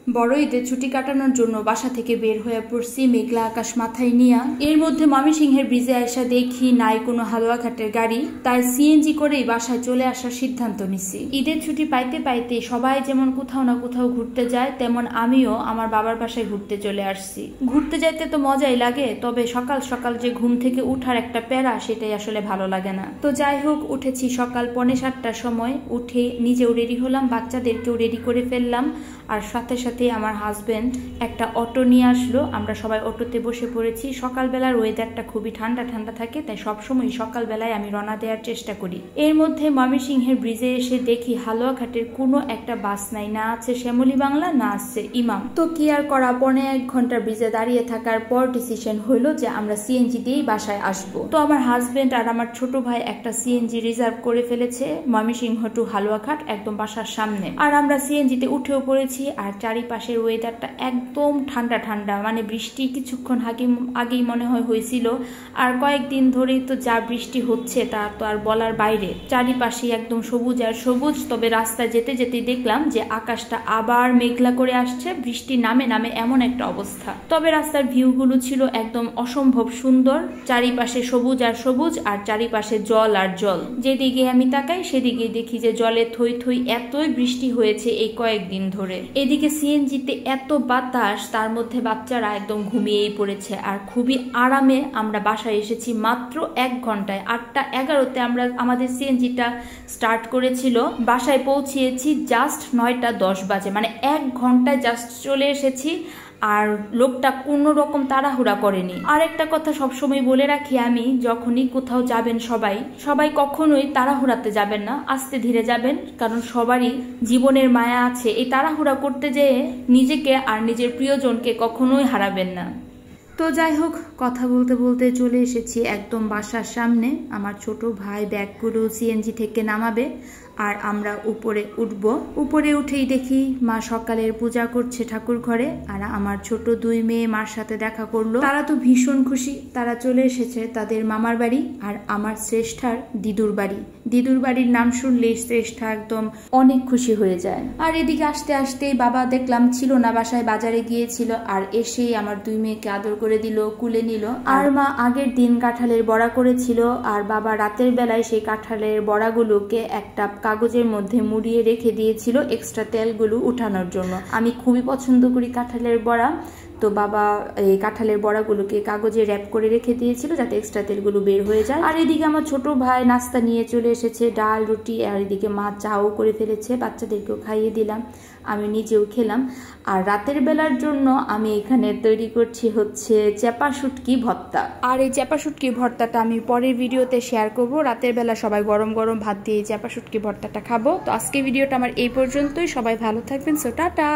বড় ঈদের ছুটি কাটানোর জন্য বাসা থেকে বের হয়ে পড়ছি মেঘলা আকাশ মাথায় নিয়া। এর মধ্যে ময়মনসিংহের ব্রিজে আসা দেখি নাই কোনো হালুয়াঘাটের গাড়ি, তাই সিএনজি করেই বাসায় চলে আসার সিদ্ধান্ত নিছি। ঈদের ছুটি পাইতে পাইতে সবাই যেমন কোথাও না কোথাও ঘুরতে যায়, তেমন আমিও আমার বাবার বাসায় ঘুরতে চলে আসছি। ঘুরতে যাইতে তো মজাই লাগে, তবে সকাল সকাল যে ঘুম থেকে উঠার একটা প্যারা, সেটাই আসলে ভালো লাগে না। তো যাই হোক, উঠেছি সকাল 6:45টার সময়। উঠে নিজেও রেডি হলাম, বাচ্চাদেরকেও রেডি করে ফেললাম, আর সাথে সাথে আমার হাজবেন্ড একটা অটো নিয়ে আসলো। আমরা সবাই অটোতে বসে পড়েছি। সকালবেলার ওয়েদারটা খুবই ঠান্ডা ঠান্ডা থাকে, তাই সবসময় সকালবেলায় আমি রওনা দেওয়ার চেষ্টা করি। এর মধ্যে ময়মনসিংহের ব্রিজে এসে দেখি হালুয়াঘাটের কোনো একটা বাস নাই, না আছে শ্যামলী বাংলা, না আছে ইমাম। তো কি আর করা, 1.5 ঘন্টা ব্রিজে দাঁড়িয়ে থাকার পর ডিসিশন হলো যে আমরা সিএনজি দিয়েই বাসায় আসবো। তো আমার হাজবেন্ড আর আমার ছোট ভাই একটা সিএনজি রিজার্ভ করে ফেলেছে ময়মনসিংহ টু হালুয়াঘাট, একদম বাসার সামনে। আর আমরা সিএনজিতে উঠেও পড়েছি। আর চারিপাশের ওয়েদারটা একদম ঠান্ডা ঠান্ডা, মানে বৃষ্টি কিছুক্ষণ আগেই মনে হয়েছিল। আর কয়েকদিন ধরেই তো যা বৃষ্টি হচ্ছে তা তো আর বলার বাইরে। চারিপাশে একদম সবুজ আর সবুজ। তবে রাস্তায় যেতে যেতে দেখলাম যে আকাশটা আবার মেঘলা করে আসছে, বৃষ্টি নামে নামে এমন একটা অবস্থা। তবে রাস্তার ভিউগুলো ছিল একদম অসম্ভব সুন্দর। চারিপাশে সবুজ আর সবুজ, আর চারিপাশে জল আর জল। যেদিকে আমি তাকাই সেদিকে দেখি যে জলে থই থই এতই বৃষ্টি হয়েছে এই কয়েকদিন ধরে। এদিকে সিএনজিতে এত বাতাস, তার মধ্যে বাচ্চারা একদম ঘুমিয়েই পড়েছে। আর খুবই আরামে আমরা বাসায় এসেছি মাত্র 1 ঘন্টায়। 8:11-তে আমরা আমাদের সিএনজিটা স্টার্ট করেছিল, বাসায় পৌঁছিয়েছি জাস্ট 9:10 বাজে, মানে 1 ঘন্টায় জাস্ট চলে এসেছি। আর লোকটা কোনো রকম তাড়াহুড়া করেনি। আর একটা কথা সবসময় বলে রাখি আমি, যখনই কোথাও যাবেন সবাই কখনোই তাড়াহুড়াতে যাবেন না, আস্তে ধীরে যাবেন, কারণ সবারই জীবনের মায়া আছে। এই তাড়াহুড়া করতে যেয়ে নিজেকে আর নিজের প্রিয়জনকে কখনোই হারাবেন না। তো যাই হোক, কথা বলতে বলতে চলে এসেছি একদম বাসার সামনে। আমার ছোট ভাই ব্যাগগুলো সিএনজি থেকে নামাবে, আর আমরা উপরে উঠব। উপরে উঠেই দেখি মা সকালের পূজা করছে ঠাকুর ঘরে। আর আমার ছোট 2 মেয়ে মার সাথে দেখা করলো। তারা তো ভীষণ খুশি, তারা চলে এসেছে তাদের মামার বাড়ি আর আমার শ্রেষ্ঠার দিদুর বাড়ি। দিদুর বাড়ির নাম শুনলেই শ্রেষ্ঠা একদম অনেক খুশি হয়ে যায়। আর এদিকে আসতে আসতেই বাবা দেখলাম ছিল না, বাসায় বাজারে গিয়েছিল। আর এসেই আমার 2 মেয়েকে আদর করে দিল, কুলে নিল। আর মা আগের দিন কাঁঠালের বড়া করেছিল, আর বাবা রাতের বেলায় সেই কাঁঠালের বড়াগুলোকে একটা কাগজের মধ্যে মুড়িয়ে রেখে দিয়েছিল এক্সট্রা তেলগুলো উঠানোর জন্য। আমি খুবই পছন্দ করি কাঁঠালের বড়া, তো বাবা এই কাঁঠালের বড়াগুলোকে কাগজে র্যাপ করে রেখে দিয়েছিল যাতে এক্সট্রা তেলগুলো বের হয়ে যায়। আর এদিকে আমার ছোট ভাই নাস্তা নিয়ে চলে এসেছে, ডাল রুটি। আর এদিকে মা চাও করে ফেলেছে, বাচ্চাদেরকেও খাইয়ে দিলাম, আমি নিজেও খেলাম। আর রাতের বেলার জন্য আমি এখানে তৈরি করছি হচ্ছে চেপা শুটকি ভর্তা। আর এই চেপা শুটকি ভর্তাটা আমি পরের ভিডিওতে শেয়ার করব। রাতের বেলা সবাই গরম গরম ভাত দিয়ে চেপা শুটকি ভর্তাটা খাবো। তো আজকে ভিডিওটা আমার এই পর্যন্তই। সবাই ভালো থাকবেন। So tata.